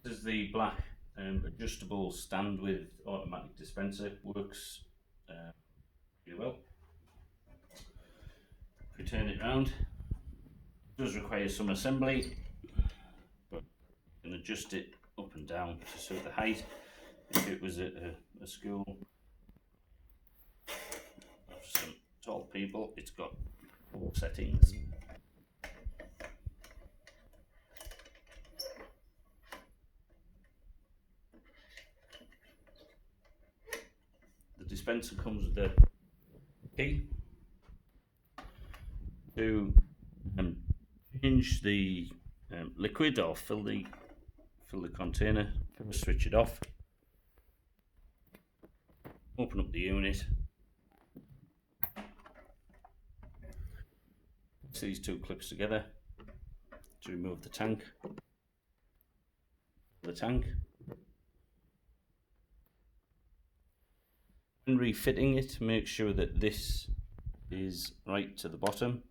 This is the black adjustable stand with automatic dispenser. Works really well. If we turn it round, it does require some assembly, but you can adjust it up and down to suit the height. If it was at a school of some tall people, it's got all settings. The dispenser comes with a key to change the liquid or fill the container. Switch it off, open up the unit, put these two clips together to remove the tank. When refitting it, make sure that this is right to the bottom.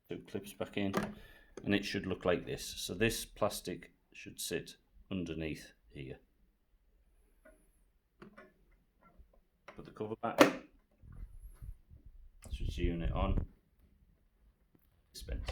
Two clips back in, and it should look like this. So this plastic should sit underneath here. Put the cover back, switch the unit on, dispense.